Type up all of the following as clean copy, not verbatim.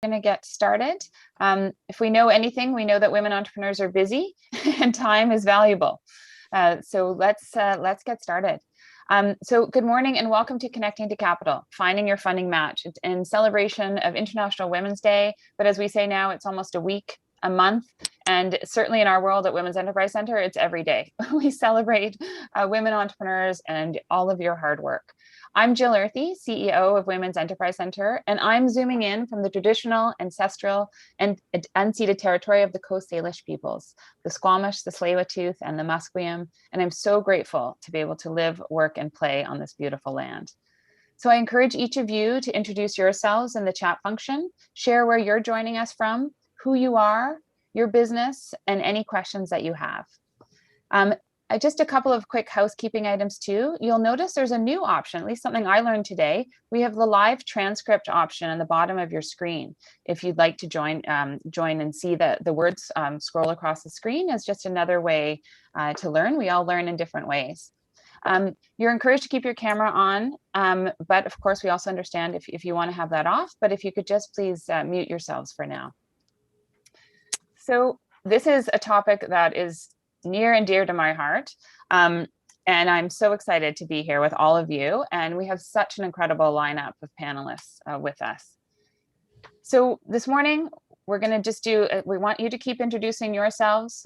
Going to get started. If we know anything, we know that women entrepreneurs are busy and time is valuable. So let's get started. So good morning and welcome to Connecting to Capital, Finding Your Funding Match. It's in celebration of International Women's Day, but as we say now, it's almost a week, a month, and certainly in our world at Women's Enterprise Center, it's every day. We celebrate women entrepreneurs and all of your hard work. I'm Jill Earthy, CEO of Women's Enterprise Center, and I'm zooming in from the traditional, ancestral, and unceded territory of the Coast Salish peoples, the Squamish, the Tsleil-Waututh, and the Musqueam, and I'm so grateful to be able to live, work, and play on this beautiful land. So I encourage each of you to introduce yourselves in the chat function, share where you're joining us from, who you are, your business, and any questions that you have. Just a couple of quick housekeeping items too. You'll notice there's a new option, at least something I learned today. We have the live transcript option on the bottom of your screen. If you'd like to join and see the words scroll across the screen, is just another way to learn. We all learn in different ways. You're encouraged to keep your camera on, but of course we also understand if you want to have that off, but if you could just please mute yourselves for now. So this is a topic that is near and dear to my heart. And I'm so excited to be here with all of you. And we have such an incredible lineup of panelists with us. So this morning, we're going to just we want you to keep introducing yourselves.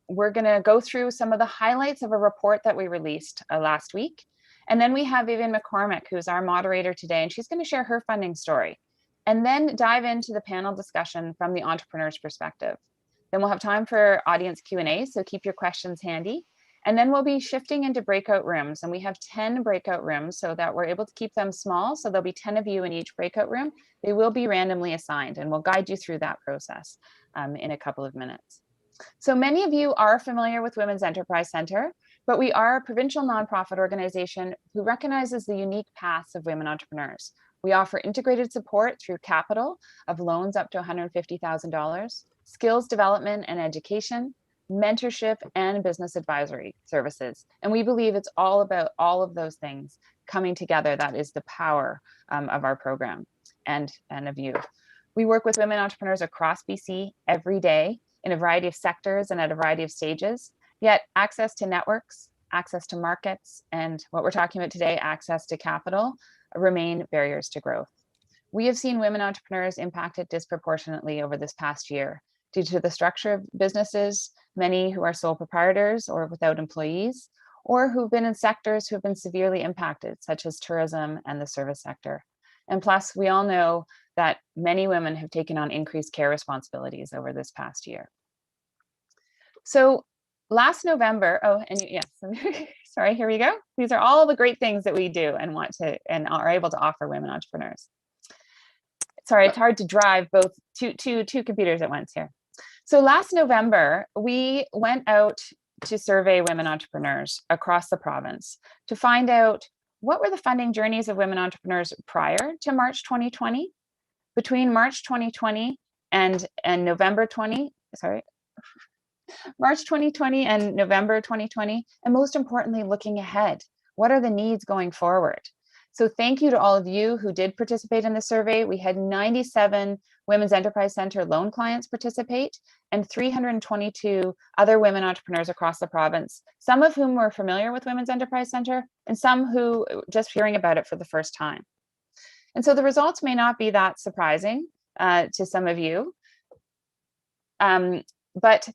We're going to go through some of the highlights of a report that we released last week. And then we have Vivian McCormick, who's our moderator today, and she's going to share her funding story. And then dive into the panel discussion from the entrepreneur's perspective. Then we'll have time for audience Q&A, so keep your questions handy. And then we'll be shifting into breakout rooms, and we have 10 breakout rooms so that we're able to keep them small. So there'll be 10 of you in each breakout room. They will be randomly assigned, and we'll guide you through that process in a couple of minutes. So many of you are familiar with Women's Enterprise Center, but we are a provincial nonprofit organization who recognizes the unique paths of women entrepreneurs. We offer integrated support through capital of loans up to $150,000, skills development and education, mentorship, and business advisory services. And we believe it's all about all of those things coming together. That is the power of our program and of you. We work with women entrepreneurs across BC every day in a variety of sectors and at a variety of stages, yet access to networks, access to markets, and what we're talking about today, access to capital, remain barriers to growth. We have seen women entrepreneurs impacted disproportionately over this past year due to the structure of businesses, many who are sole proprietors or without employees, or who've been in sectors who have been severely impacted, such as tourism and the service sector. And plus, we all know that many women have taken on increased care responsibilities over this past year. So last November, sorry, here we go. These are all the great things that we do and are able to offer women entrepreneurs. Sorry, it's hard to drive both two computers at once here. So last November, we went out to survey women entrepreneurs across the province to find out what were the funding journeys of women entrepreneurs prior to March 2020, between March 2020 and November 20, March 2020 and November 2020, and most importantly, looking ahead. What are the needs going forward? So thank you to all of you who did participate in the survey. We had 97 Women's Enterprise Center loan clients participate and 322 other women entrepreneurs across the province, some of whom were familiar with Women's Enterprise Center and some who just hearing about it for the first time. And so the results may not be that surprising to some of you, but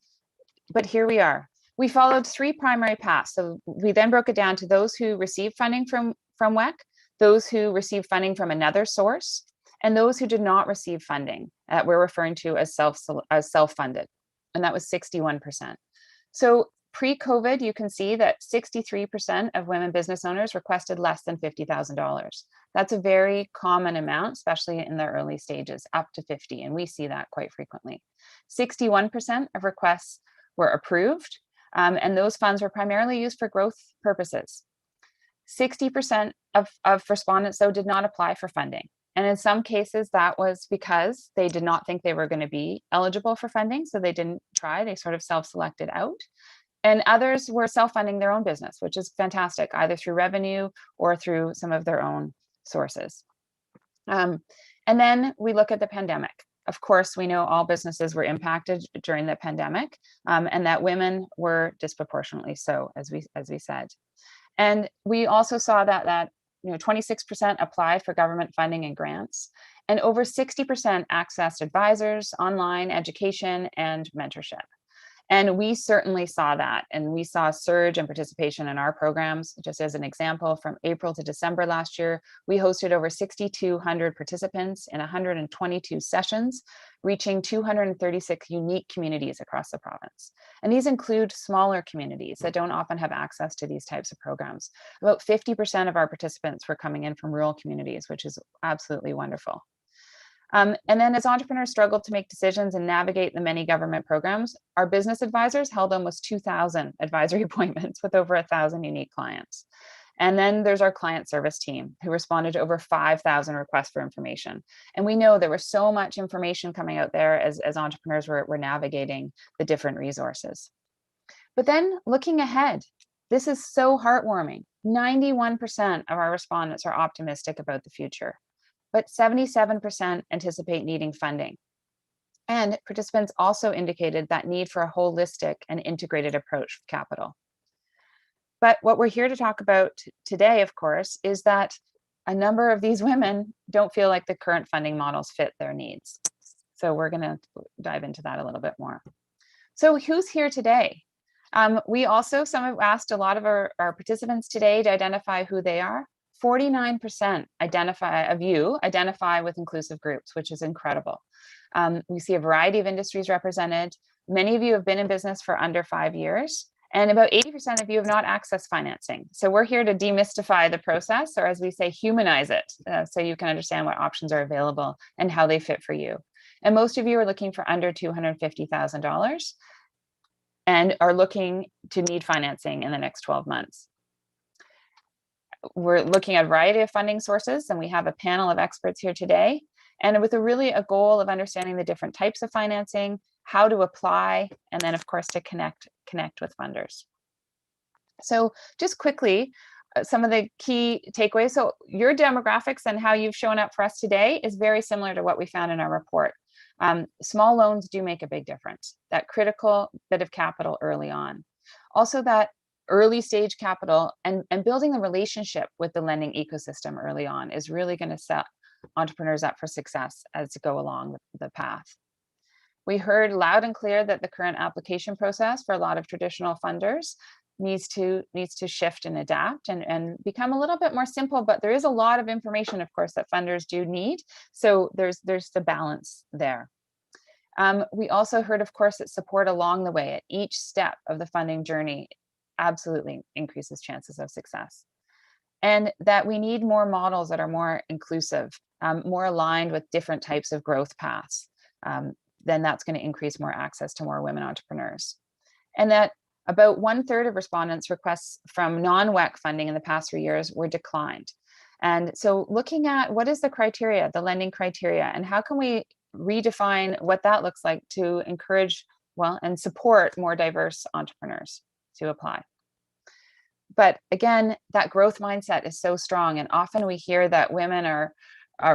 here we are. We followed three primary paths. So we then broke it down to those who received funding from WEC, those who received funding from another source, and those who did not receive funding that we're referring to as self-funded, and that was 61%. So pre-COVID, you can see that 63% of women business owners requested less than $50,000. That's a very common amount, especially in the early stages, up to 50, and we see that quite frequently. 61% of requests were approved, and those funds were primarily used for growth purposes. 60% of respondents, though, did not apply for funding. And in some cases, that was because they did not think they were going to be eligible for funding, so they didn't try, they sort of self-selected out. And others were self-funding their own business, which is fantastic, either through revenue or through some of their own sources. And then we look at the pandemic. Of course, we know all businesses were impacted during the pandemic, and that women were disproportionately so, as we said. And we also saw that 26% applied for government funding and grants, and over 60% accessed advisors, online education, and mentorship. And we certainly saw that, and we saw a surge in participation in our programs. Just as an example, from April to December last year, we hosted over 6,200 participants in 122 sessions, reaching 236 unique communities across the province. And these include smaller communities that don't often have access to these types of programs. About 50% of our participants were coming in from rural communities, which is absolutely wonderful. And then as entrepreneurs struggle to make decisions and navigate the many government programs, our business advisors held almost 2,000 advisory appointments with over 1,000 unique clients. And then there's our client service team, who responded to over 5,000 requests for information. And we know there was so much information coming out there as entrepreneurs were navigating the different resources. But then looking ahead, this is so heartwarming. 91% of our respondents are optimistic about the future, but 77% anticipate needing funding. And participants also indicated that need for a holistic and integrated approach with capital. But what we're here to talk about today, of course, is that a number of these women don't feel like the current funding models fit their needs. So we're going to dive into that a little bit more. So who's here today? We also, some have asked a lot of our participants today to identify who they are. 49% identify with inclusive groups, which is incredible. We see a variety of industries represented. Many of you have been in business for under 5 years, and about 80% of you have not accessed financing. So we're here to demystify the process, or as we say, humanize it, so you can understand what options are available and how they fit for you. And most of you are looking for under $250,000 and are looking to need financing in the next 12 months. We're looking at a variety of funding sources, and we have a panel of experts here today, and with a goal of understanding the different types of financing, how to apply, and then of course to connect with funders. So just quickly, some of the key takeaways. So your demographics and how you've shown up for us today is very similar to what we found in our report. Small loans do make a big difference, that critical bit of capital early on. Also that early stage capital and building the relationship with the lending ecosystem early on is really going to set entrepreneurs up for success as to go along the path. We heard loud and clear that the current application process for a lot of traditional funders needs to shift and adapt and become a little bit more simple, but there is a lot of information, of course, that funders do need. So there's the balance there. We also heard, of course, that support along the way at each step of the funding journey absolutely increases chances of success. And that we need more models that are more inclusive, more aligned with different types of growth paths. Then that's going to increase more access to more women entrepreneurs. And that about 1/3 of respondents' requests from non-WEC funding in the past 3 years were declined. And so looking at what is the criteria, the lending criteria, and how can we redefine what that looks like to encourage, and support more diverse entrepreneurs to apply. But again, that growth mindset is so strong. And often we hear that women are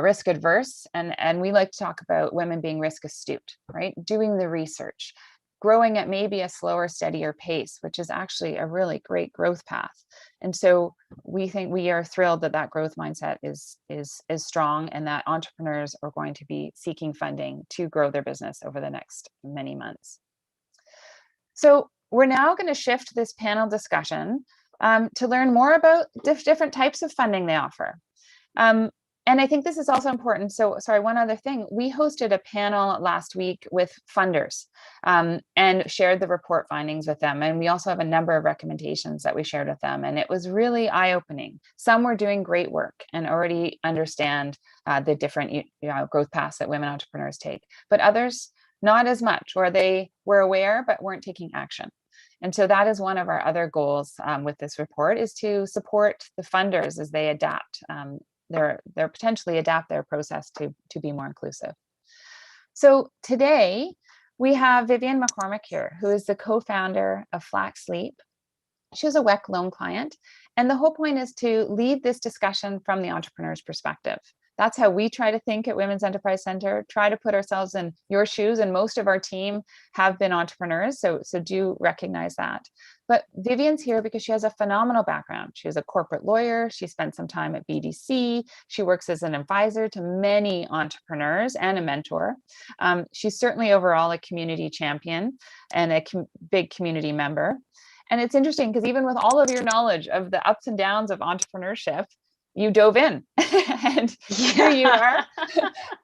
risk adverse. And we like to talk about women being risk astute, right? Doing the research, growing at maybe a slower, steadier pace, which is actually a really great growth path. And so we are thrilled that growth mindset is strong, and that entrepreneurs are going to be seeking funding to grow their business over the next many months. So we're now going to shift this panel discussion to learn more about different types of funding they offer. And I think this is also important. So, sorry, one other thing. We hosted a panel last week with funders and shared the report findings with them. And we also have a number of recommendations that we shared with them. And it was really eye-opening. Some were doing great work and already understand the different growth paths that women entrepreneurs take. But others, not as much, or they were aware but weren't taking action. And so that is one of our other goals with this report, is to support the funders as they adapt. They're potentially adapt their process to be more inclusive. So today we have Vivian McCormick here, who is the co-founder of Flax. She was a WEC loan client, and the whole point is to lead this discussion from the entrepreneur's perspective. That's how we try to think at Women's Enterprise Center, try to put ourselves in your shoes. And most of our team have been entrepreneurs. So do recognize that. But Vivian's here because she has a phenomenal background. She is a corporate lawyer. She spent some time at BDC. She works as an advisor to many entrepreneurs and a mentor. She's certainly overall a community champion and a big community member. And it's interesting because even with all of your knowledge of the ups and downs of entrepreneurship, you dove in and here you are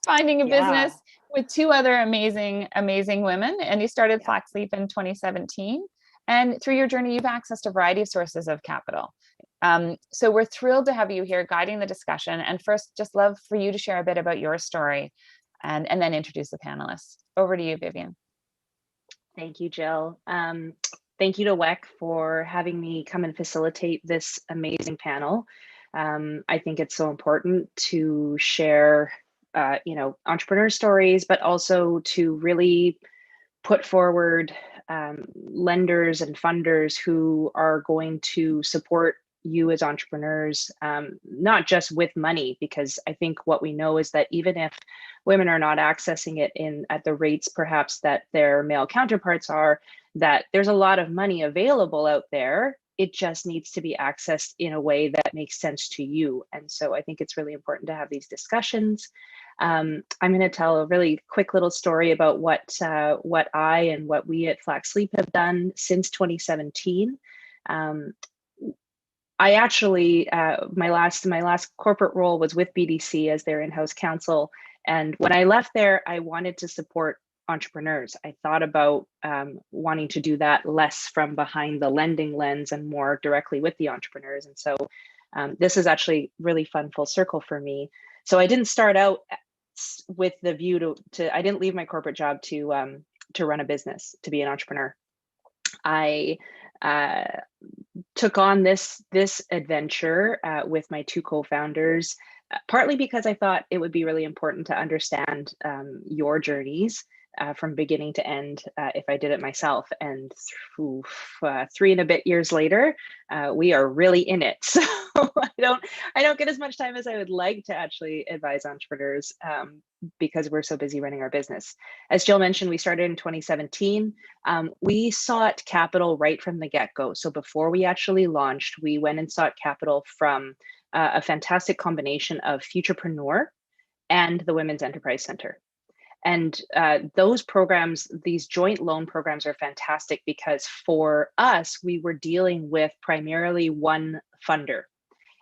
finding a business with two other amazing women. And you started Flax Leap in 2017. And through your journey, you've accessed a variety of sources of capital. So we're thrilled to have you here guiding the discussion. And first, just love for you to share a bit about your story and then introduce the panelists. Over to you, Vivian. Thank you, Jill. Thank you to WEC for having me come and facilitate this amazing panel. I think it's so important to share, entrepreneur stories, but also to really put forward lenders and funders who are going to support you as entrepreneurs, not just with money, because I think what we know is that even if women are not accessing it at the rates perhaps that their male counterparts are, that there's a lot of money available out there. It just needs to be accessed in a way that makes sense to you. And so I think it's really important to have these discussions. I'm going to tell a really quick little story about what I and what we at Flax Leap have done since 2017. I actually, my last corporate role was with BDC as their in-house counsel. And when I left there, I wanted to support entrepreneurs. I thought about wanting to do that less from behind the lending lens and more directly with the entrepreneurs. And so this is actually really fun full circle for me. So I didn't start out with the view to I didn't leave my corporate job to run a business, to be an entrepreneur. I took on this adventure with my two co-founders, partly because I thought it would be really important to understand your journeys from beginning to end if I did it myself. And 3 and a bit years later, we are really in it. So I don't get as much time as I would like to actually advise entrepreneurs because we're so busy running our business. As Jill mentioned, we started in 2017. We sought capital right from the get-go. So before we actually launched, we went and sought capital from a fantastic combination of Futurepreneur and the Women's Enterprise Center. And those programs, these joint loan programs are fantastic because for us, we were dealing with primarily one funder.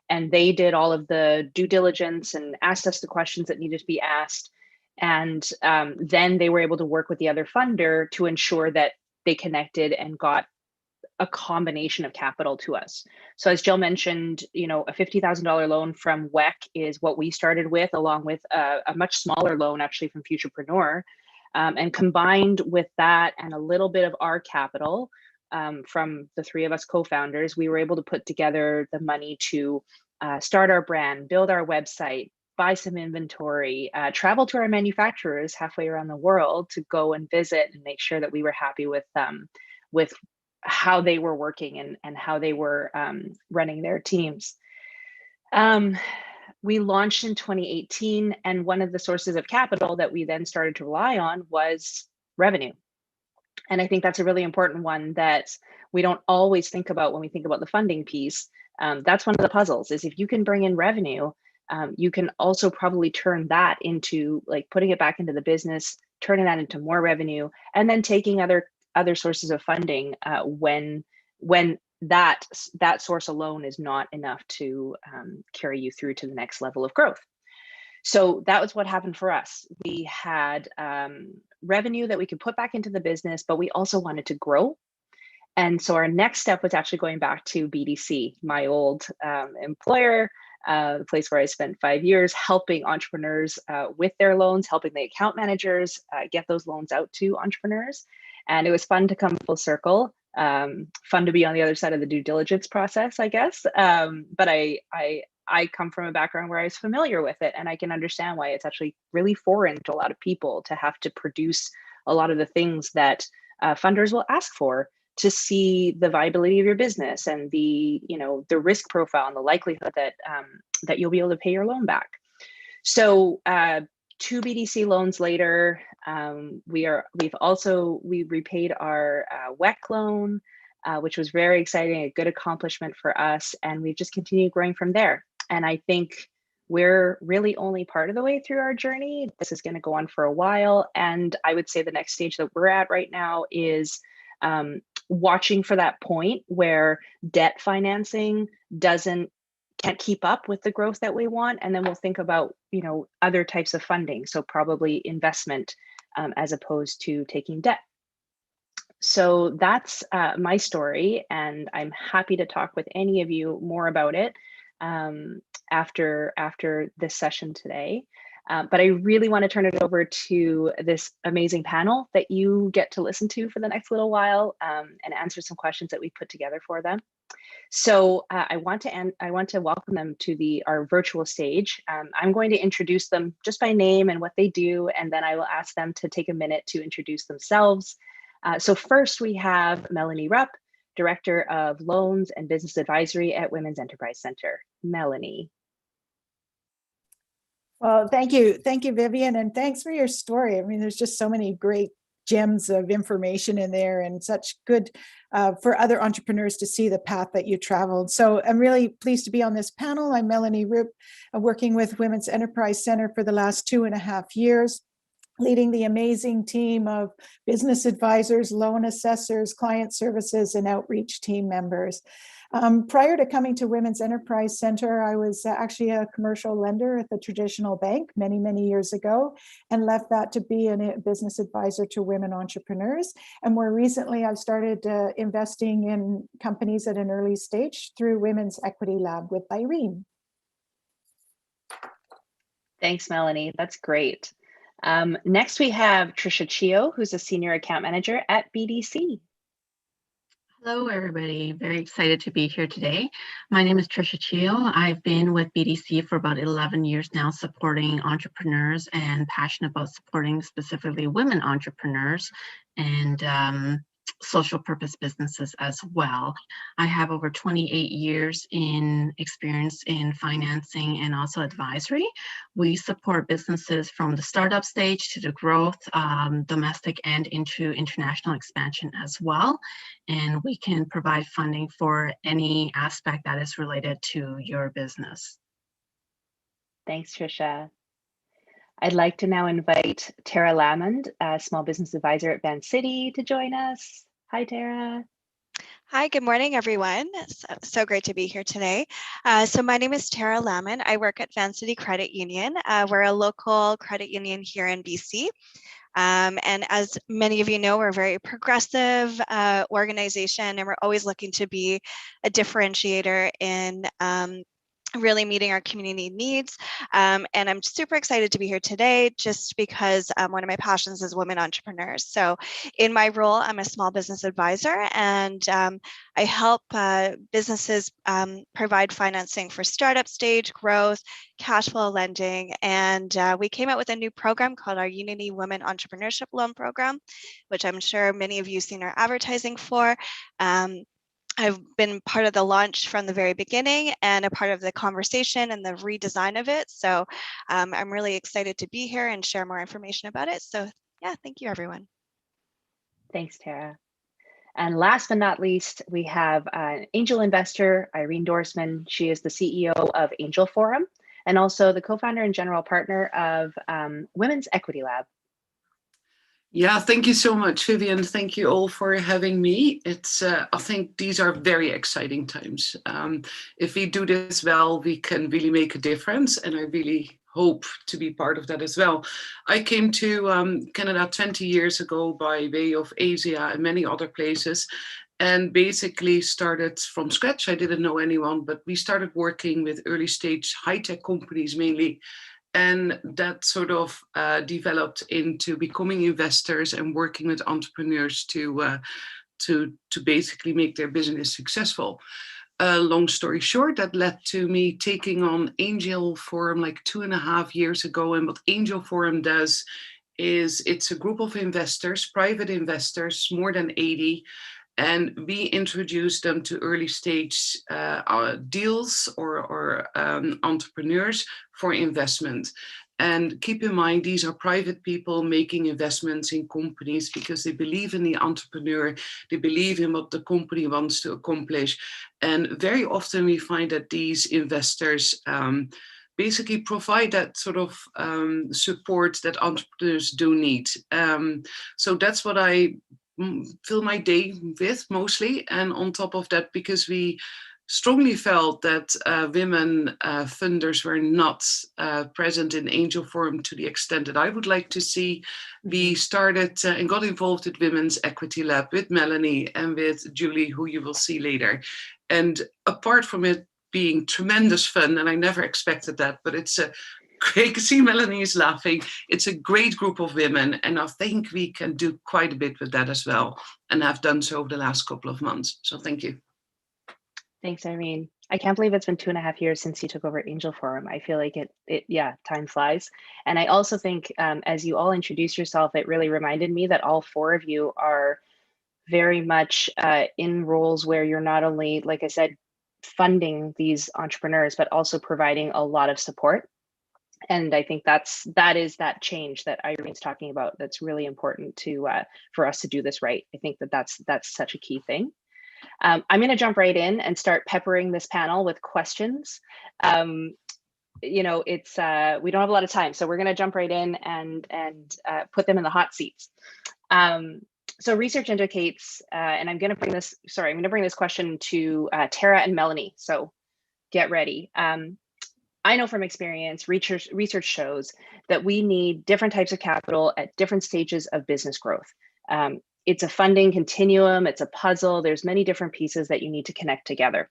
And they did all of the due diligence and asked us the questions that needed to be asked. And then they were able to work with the other funder to ensure that they connected and got a combination of capital to us. So as Jill mentioned, a $50,000 loan from WEC is what we started with, along with a much smaller loan actually from Futurepreneur. And combined with that and a little bit of our capital from the three of us co-founders, we were able to put together the money to start our brand, build our website, buy some inventory, travel to our manufacturers halfway around the world to go and visit and make sure that we were happy with how they were working and how they were running their teams. We launched in 2018, and one of the sources of capital that we then started to rely on was revenue. And I think that's a really important one that we don't always think about when we think about the funding piece. That's one of the puzzles, is if you can bring in revenue, you can also probably turn that into putting it back into the business, turning that into more revenue, and then taking other sources of funding when that source alone is not enough to carry you through to the next level of growth. So that was what happened for us. We had revenue that we could put back into the business, but we also wanted to grow. And so our next step was actually going back to BDC, my old employer, the place where I spent 5 years helping entrepreneurs with their loans, helping the account managers get those loans out to entrepreneurs. And it was fun to come full circle, fun to be on the other side of the due diligence process, I guess. But I come from a background where I was familiar with it, and I can understand why it's actually really foreign to a lot of people to have to produce a lot of the things that funders will ask for to see the viability of your business and the risk profile and the likelihood that that you'll be able to pay your loan back. So 2 BDC loans later, we repaid our WEC loan, which was very exciting, a good accomplishment for us, and we've just continued growing from there. And I think we're really only part of the way through our journey. This is going to go on for a while, and I would say the next stage that we're at right now is watching for that point where debt financing can't keep up with the growth that we want, and then we'll think about other types of funding. So probably investment as opposed to taking debt. So that's my story, and I'm happy to talk with any of you more about it after this session today. But I really want to turn it over to this amazing panel that you get to listen to for the next little while and answer some questions that we put together for them. So I want to welcome them to our virtual stage. I'm going to introduce them just by name and what they do, and then I will ask them to take a minute to introduce themselves. So first we have Melanie Rupp, Director of Loans and Business Advisory at Women's Enterprise Center. Melanie. Well, thank you, Vivian, and thanks for your story. I mean, there's just so many great gems of information in there, and such good for other entrepreneurs to see the path that you traveled. So I'm really pleased to be on this panel. I'm Melanie Rupp, working with Women's Enterprise Center for the last 2.5 years, leading the amazing team of business advisors, loan assessors, client services, and outreach team members. Prior to coming to Women's Enterprise Center, I was actually a commercial lender at the traditional bank many, many years ago, and left that to be a business advisor to women entrepreneurs. And more recently, I've started investing in companies at an early stage through Women's Equity Lab with Irene. Thanks, Melanie. That's great. Next, we have Tricia Chio, who's a senior account manager at BDC. Hello, everybody. Very excited to be here today. My name is Tricia Chio. I've been with BDC for about 11 years now, supporting entrepreneurs and passionate about supporting specifically women entrepreneurs and social purpose businesses as well. I have over 28 years in experience in financing and also advisory. We support businesses from the startup stage to the growth, domestic and into international expansion as well. And we can provide funding for any aspect that is related to your business. Thanks, Tricia. I'd like to now invite Tara Lamond, a small business advisor at Vancity, to join us. Hi, Tara. Hi, good morning, everyone. So great to be here today. So my name is Tara Lamond. I work at Vancity Credit Union. We're a local credit union here in BC. And as many of you know, we're a very progressive organization, and we're always looking to be a differentiator in really meeting our community needs. And I'm super excited to be here today just because one of my passions is women entrepreneurs. So in my role, I'm a small business advisor, and I help businesses provide financing for startup stage growth, cash flow lending. And we came out with a new program called our Unity Women Entrepreneurship Loan Program, which I'm sure many of you have seen our advertising for. I've been part of the launch from the very beginning and a part of the conversation and the redesign of it. So I'm really excited to be here and share more information about it. So yeah, thank you, everyone. Thanks, Tara. And last but not least, we have an angel investor, Irene Dorsman. She is the CEO of Angel Forum and also the co-founder and general partner of Women's Equity Lab. Yeah, thank you so much, Vivian. Thank you all for having me. It's I think these are very exciting times. If we do this well, we can really make a difference, and I really hope to be part of that as well. I came to Canada 20 years ago by way of Asia and many other places, and basically started from scratch. I didn't know anyone, but we started working with early stage high-tech companies mainly. And that sort of developed into becoming investors and working with entrepreneurs to basically make their business successful. Long story short, that led to me taking on Angel Forum like 2.5 years ago. And what Angel Forum does is it's a group of investors, private investors, more than 80, And we introduce them to early stage deals or entrepreneurs for investment. And keep in mind, these are private people making investments in companies because they believe in the entrepreneur, they believe in what the company wants to accomplish. And very often we find that these investors basically provide that sort of support that entrepreneurs do need. So that's what I fill my day with mostly. And on top of that, because we strongly felt that women funders were not present in angel forum to the extent that I would like to see, we started and got involved with Women's Equity Lab with Melanie and with Julie, who you will see later. And apart from it being tremendous fun, and I never expected that, but it's a great, see Melanie is laughing. It's a great group of women, and I think we can do quite a bit with that as well, and have done so over the last couple of months. So thank you. Thanks, Irene. I can't believe it's been 2.5 years since you took over Angel Forum. I feel like yeah, time flies. And I also think as you all introduce yourself, it really reminded me that all 4 of you are very much in roles where you're not only, like I said, funding these entrepreneurs, but also providing a lot of support. And I think that is that change that Irene's talking about. That's really important to for us to do this right. I think that's such a key thing. I'm going to jump right in and start peppering this panel with questions. You know, it's we don't have a lot of time, so we're going to jump right in and put them in the hot seats. So research indicates, and I'm going to bring this. Sorry, I'm going to bring this question to Tara and Melanie. So get ready. I know from experience, research shows that we need different types of capital at different stages of business growth. It's a funding continuum, it's a puzzle, there's many different pieces that you need to connect together.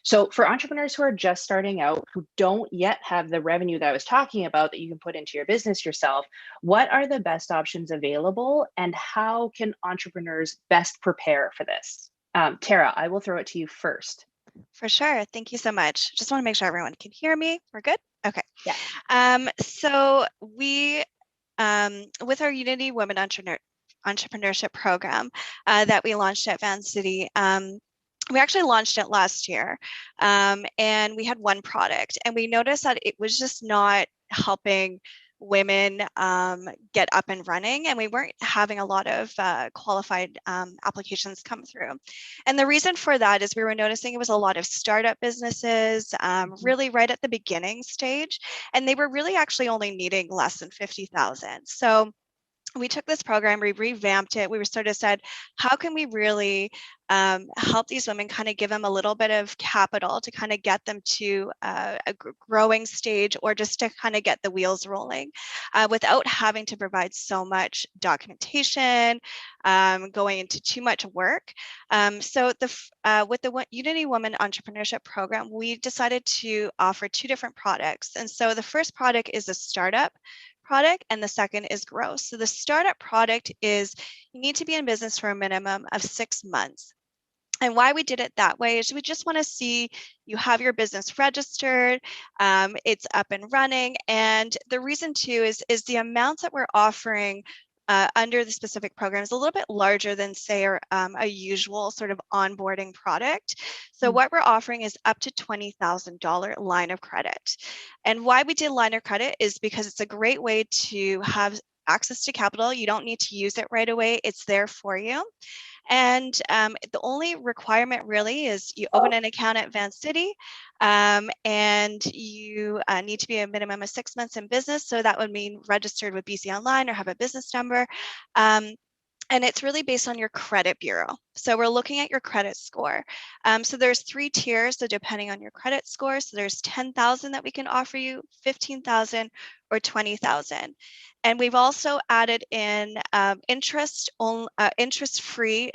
So for entrepreneurs who are just starting out, who don't yet have the revenue that I was talking about that you can put into your business yourself, what are the best options available and how can entrepreneurs best prepare for this? Tara, I will throw it to you first. For sure. Thank you so much. Just want to make sure everyone can hear me. We're good? Okay. Yeah. So we, with our Unity Women Entrepreneurship program that we launched at Vancity, we actually launched it last year, and we had one product, and we noticed that it was just not helping women get up and running, and we weren't having a lot of qualified applications come through. And the reason for that is we were noticing it was a lot of startup businesses, really right at the beginning stage, and they were really actually only needing less than 50,000. So we took this program, we revamped it. We were sort of said, how can we really help these women, kind of give them a little bit of capital to kind of get them to a growing stage, or just to kind of get the wheels rolling without having to provide so much documentation, going into too much work. So with the Unity Women Entrepreneurship Program, we decided to offer 2 different products. And so the first product is a startup product, and the second is growth. So the startup product is you need to be in business for a minimum of 6 months. And why we did it that way is we just want to see you have your business registered, it's up and running. And the reason too is the amounts that we're offering under the specific program is a little bit larger than, say, a usual sort of onboarding product. So what we're offering is up to $20,000 line of credit. And why we did line of credit is because it's a great way to have access to capital. You don't need to use it right away. It's there for you. And the only requirement really is you open an account at Vancity, and you need to be a minimum of 6 months in business. So that would mean registered with BC Online or have a business number. And it's really based on your credit bureau. So we're looking at your credit score. So there's 3 tiers, so depending on your credit score. So there's 10,000 that we can offer you, 15,000 or 20,000. And we've also added in interest-free,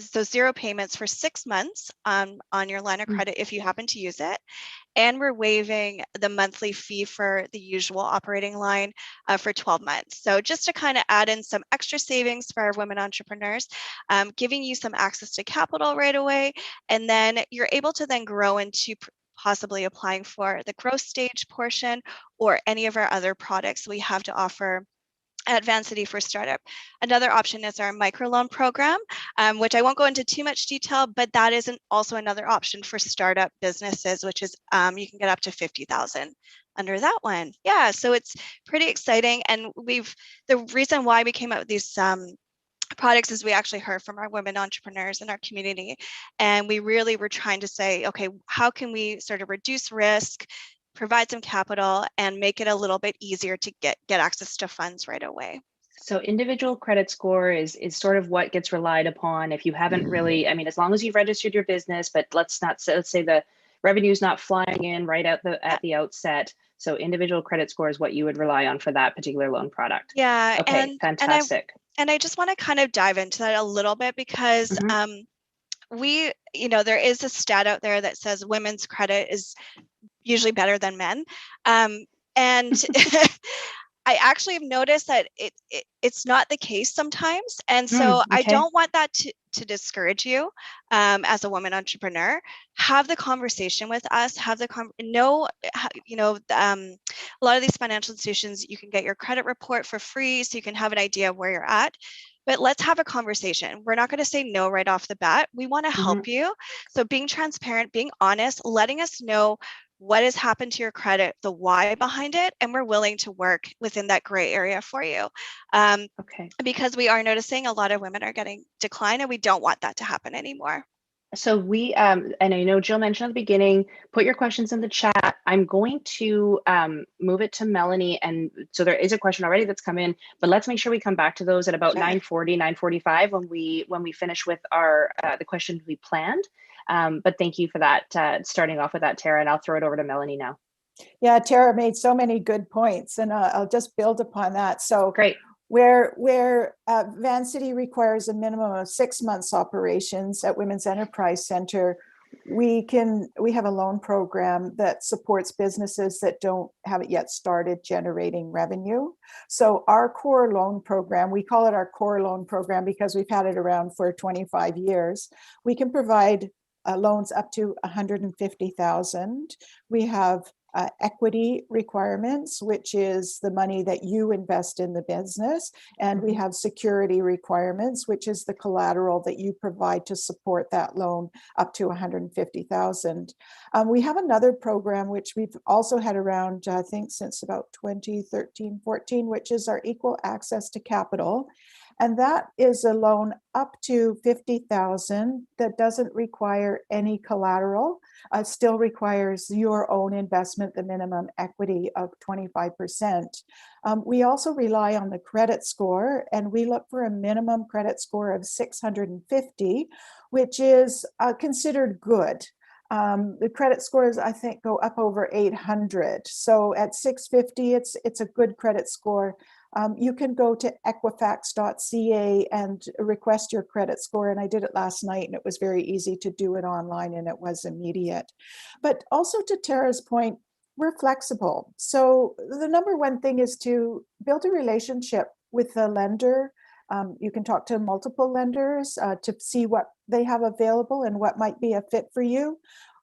so 0 payments for 6 months on your line of credit if you happen to use it. And we're waiving the monthly fee for the usual operating line for 12 months. So just to kind of add in some extra savings for our women entrepreneurs, giving you some access to capital right away, and then you're able to then grow into possibly applying for the growth stage portion or any of our other products we have to offer at Vancity for startup. Another option is our microloan program, which I won't go into too much detail, but that is also another option for startup businesses, which is you can get up to 50,000 under that one. Yeah, so it's pretty exciting. And the reason why we came up with these products is we actually heard from our women entrepreneurs in our community, and we really were trying to say, okay, how can we sort of reduce risk, provide some capital, and make it a little bit easier to get access to funds right away. So individual credit score is sort of what gets relied upon if you haven't really, I mean, as long as you've registered your business, but let's say the revenue is not flying in right at the outset. So individual credit score is what you would rely on for that particular loan product. Yeah. Okay, fantastic. And I just want to kind of dive into that a little bit because there is a stat out there that says women's credit is usually better than men. And I actually have noticed that it's not the case sometimes. And so I don't want that to discourage you as a woman entrepreneur. Have the conversation with us, a lot of these financial institutions, you can get your credit report for free so you can have an idea of where you're at. But let's have a conversation. We're not going to say no right off the bat. We want to help you. So being transparent, being honest, letting us know what has happened to your credit, the why behind it, and we're willing to work within that gray area for you. Because we are noticing a lot of women are getting declined, and we don't want that to happen anymore. So we, and I know Jill mentioned at the beginning, put your questions in the chat. I'm going to move it to Melanie. And so there is a question already that's come in, but let's make sure we come back to those at about 9:40, 9:45 when we finish with our the questions we planned. But thank you for that, starting off with that, Tara, and I'll throw it over to Melanie now. Yeah, Tara made so many good points, and I'll just build upon that. So great. Where Vancity requires a minimum of 6 months operations at Women's Enterprise Center, we have a loan program that supports businesses that haven't yet started generating revenue. So our core loan program, we call it our core loan program because we've had it around for 25 years. We can provide loans up to 150,000. We have equity requirements, which is the money that you invest in the business. And we have security requirements, which is the collateral that you provide to support that loan up to 150,000. We have another program, which we've also had around, I think, since about 2013, 14, which is our Equal Access to Capital. And that is a loan up to 50,000 that doesn't require any collateral. Still requires your own investment, the minimum equity of 25%. We also rely on the credit score, and we look for a minimum credit score of 650, which is considered good. The credit scores, I think, go up over 800. So at 650, it's a good credit score. You can go to equifax.ca and request your credit score. And I did it last night, and it was very easy to do it online, and it was immediate. But also to Tara's point, we're flexible. So the number one thing is to build a relationship with the lender. You can talk to multiple lenders to see what they have available and what might be a fit for you.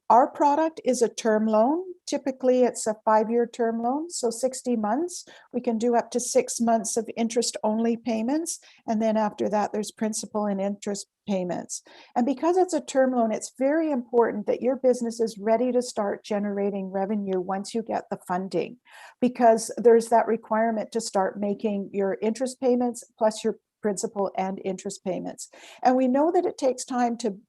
Our product is a term loan. Typically, it's a 5-year term loan, so 60 months. We can do up to 6 months of interest-only payments, and then after that, there's principal and interest payments. And because it's a term loan, it's very important that your business is ready to start generating revenue once you get the funding, because there's that requirement to start making your interest payments plus your principal and interest payments. And we know that it takes time to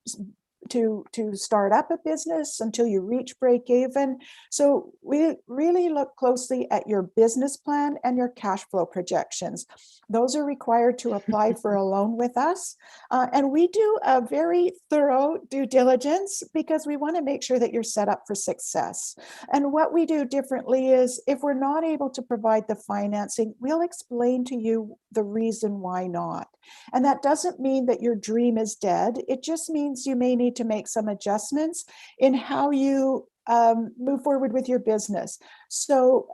start up a business until you reach break even. So we really look closely at your business plan and your cash flow projections. Those are required to apply for a loan with us. And we do a very thorough due diligence because we want to make sure that you're set up for success. And what we do differently is if we're not able to provide the financing, we'll explain to you the reason why not. And that doesn't mean that your dream is dead. It just means you may need to make some adjustments in how you move forward with your business. So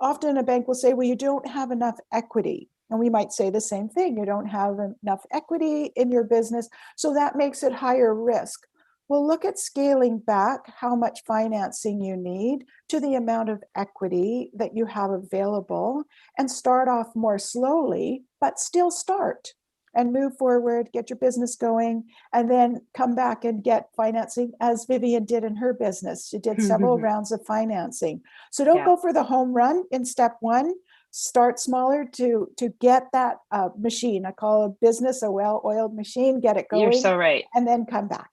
often a bank will say, well, you don't have enough equity. And we might say the same thing. You don't have enough equity in your business. So that makes it higher risk. Well, look at scaling back how much financing you need to the amount of equity that you have available, and start off more slowly, but still start and move forward, get your business going, and then come back and get financing, as Vivian did in her business. She did several rounds of financing. So don't go for the home run in step one. Start smaller to get that machine. I call a business a well-oiled machine. Get it going. You're so right. And then come back.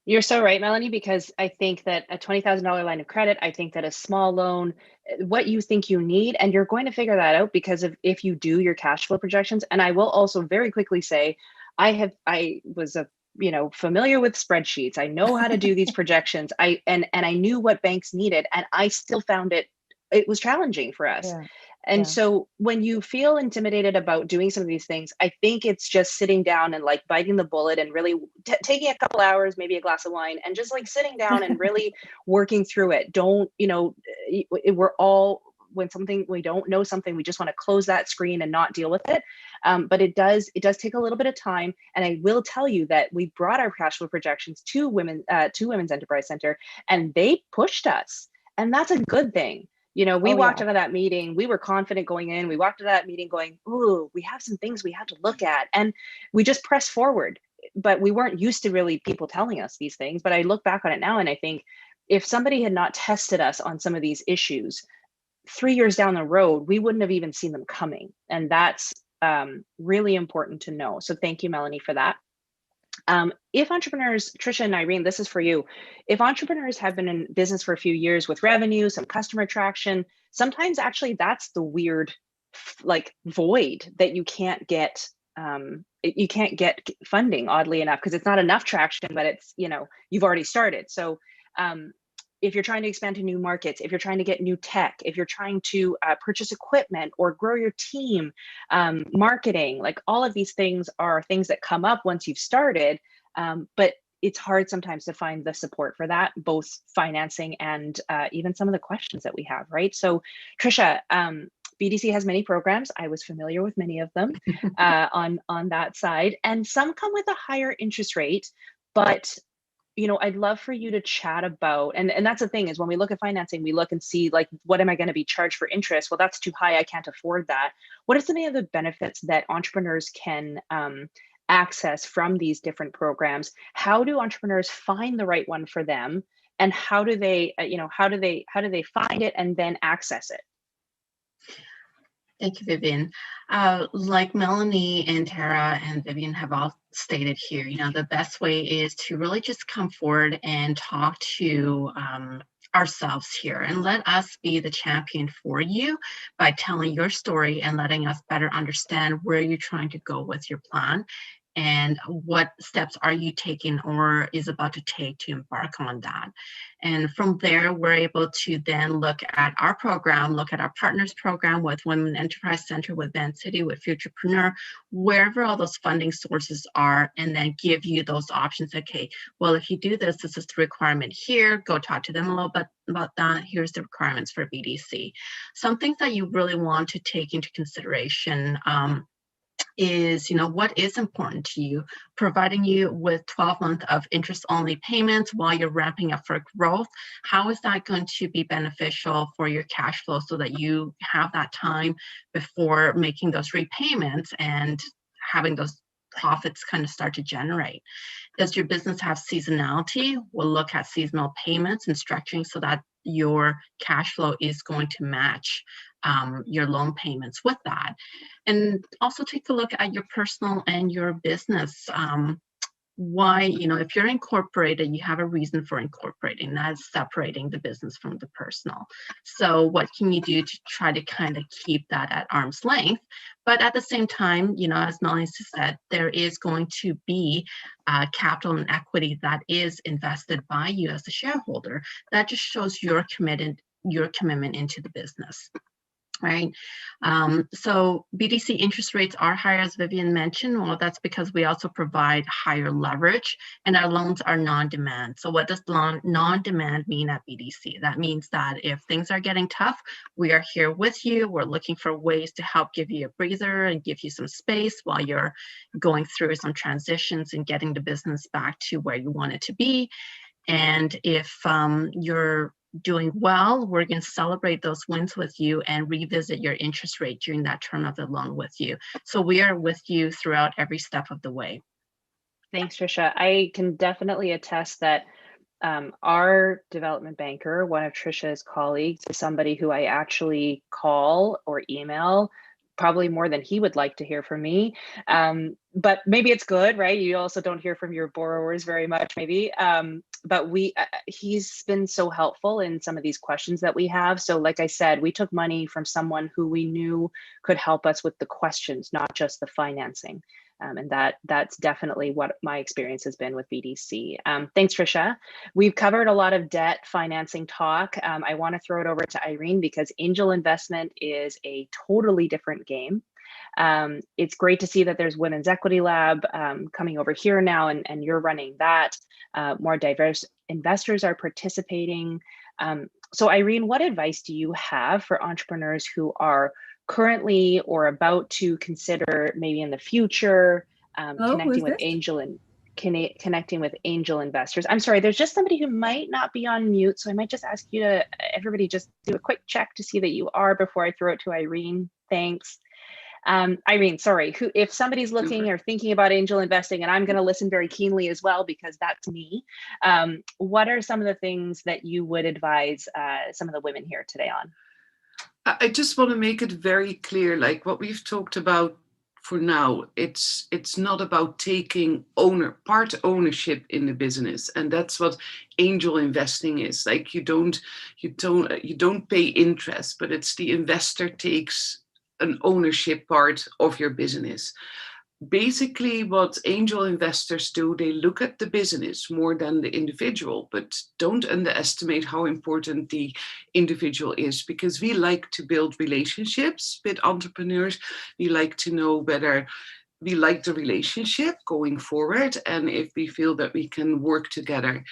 You're so right, Melanie, because I think that a $20,000 line of credit, I think that a small loan, what you think you need, and you're going to figure that out because of if you do your cash flow projections. And I will also very quickly say, I was familiar with spreadsheets. I know how to do these projections. And I knew what banks needed, and I still found it was challenging for us. Yeah. And so when you feel intimidated about doing some of these things, I think it's just sitting down and like biting the bullet and really taking a couple hours, maybe a glass of wine, and just like sitting down and really working through it. Don't, we're all, when we don't know something, we just want to close that screen and not deal with it. But it does take a little bit of time. And I will tell you that we brought our cash flow projections to Women's Enterprise Center, and they pushed us. And that's a good thing. We walked out of that meeting, we were confident going in. We walked out of that meeting going, ooh, we have some things we have to look at. And we just pressed forward. But we weren't used to really people telling us these things. But I look back on it now and I think if somebody had not tested us on some of these issues, 3 years down the road, we wouldn't have even seen them coming. And that's really important to know. So thank you, Melanie, for that. If entrepreneurs, Tricia and Irene, this is for you. If entrepreneurs have been in business for a few years with revenue, some customer traction, sometimes actually that's the weird void that you can't get. You can't get funding, oddly enough, because it's not enough traction, but it's, you've already started. So if you're trying to expand to new markets, if you're trying to get new tech, if you're trying to purchase equipment or grow your team, marketing, like all of these things are things that come up once you've started, but it's hard sometimes to find the support for that, both financing and even some of the questions that we have, right? So Tricia, BDC has many programs. I was familiar with many of them on that side, and some come with a higher interest rate, but I'd love for you to chat about, and that's the thing is when we look at financing, we look and see like, what am I going to be charged for interest? Well, that's too high. I can't afford that. What are some of the benefits that entrepreneurs can access from these different programs? How do entrepreneurs find the right one for them? And how do they, how do they find it and then access it? Thank you, Vivian. Like Melanie and Tara and Vivian have all stated here, the best way is to really just come forward and talk to ourselves here and let us be the champion for you by telling your story and letting us better understand where you're trying to go with your plan and what steps are you taking or is about to take to embark on that. And from there, we're able to then look at our program, look at our partners program with Women Enterprise Center, with Vancity, with Futurepreneur, wherever all those funding sources are, and then give you those options. Okay, well, if you do this, this is the requirement here. Go talk to them a little bit about that. Here's the requirements for BDC. Some things that you really want to take into consideration is, what is important to you, providing you with 12 months of interest-only payments while you're ramping up for growth. How is that going to be beneficial for your cash flow so that you have that time before making those repayments and having those profits kind of start to generate? Does your business have seasonality? We'll look at seasonal payments and structuring so that your cash flow is going to match your loan payments with that. And also take a look at your personal and your business. Why, if you're incorporated, you have a reason for incorporating. That's separating the business from the personal. So what can you do to try to kind of keep that at arm's length? But at the same time, as Melanie said, there is going to be capital and equity that is invested by you as a shareholder. That just shows your commitment into the business. Right. So BDC interest rates are higher, as Vivian mentioned. Well, that's because we also provide higher leverage and our loans are non-demand. So what does non-demand mean at BDC? That means that if things are getting tough, we are here with you. We're looking for ways to help give you a breather and give you some space while you're going through some transitions and getting the business back to where you want it to be. And if you're doing well, we're going to celebrate those wins with you and revisit your interest rate during that term of the loan with you. So we are with you throughout every step of the way. Thanks, Tricia. I can definitely attest that our development banker, one of Tricia's colleagues, is somebody who I actually call or email probably more than he would like to hear from me. But maybe it's good, right? You also don't hear from your borrowers very much, maybe. But he's been so helpful in some of these questions that we have. So like I said, we took money from someone who we knew could help us with the questions, not just the financing. And that's definitely what my experience has been with BDC. Thanks, Tricia. We've covered a lot of debt financing talk. I want to throw it over to Irene because angel investment is a totally different game. It's great to see that there's Women's Equity Lab coming over here now, and you're running that. More diverse investors are participating. So Irene, what advice do you have for entrepreneurs who are currently or about to consider maybe in the future connecting with angel investors? I'm sorry, there's just somebody who might not be on mute, so I might just ask you to everybody just do a quick check to see that you are before I throw it to Irene. Thanks. Irene, sorry, if somebody's looking or thinking about angel investing, and I'm going to listen very keenly as well because that's me, what are some of the things that you would advise some of the women here today on? I just want to make it very clear, like what we've talked about for now, it's not about taking part ownership in the business, and that's what angel investing is. Like you don't pay interest, but it's the investor takes an ownership part of your business. Basically, what angel investors do, they look at the business more than the individual, but don't underestimate how important the individual is, because we like to build relationships with entrepreneurs. We like to know whether we like the relationship going forward and if we feel that we can work together.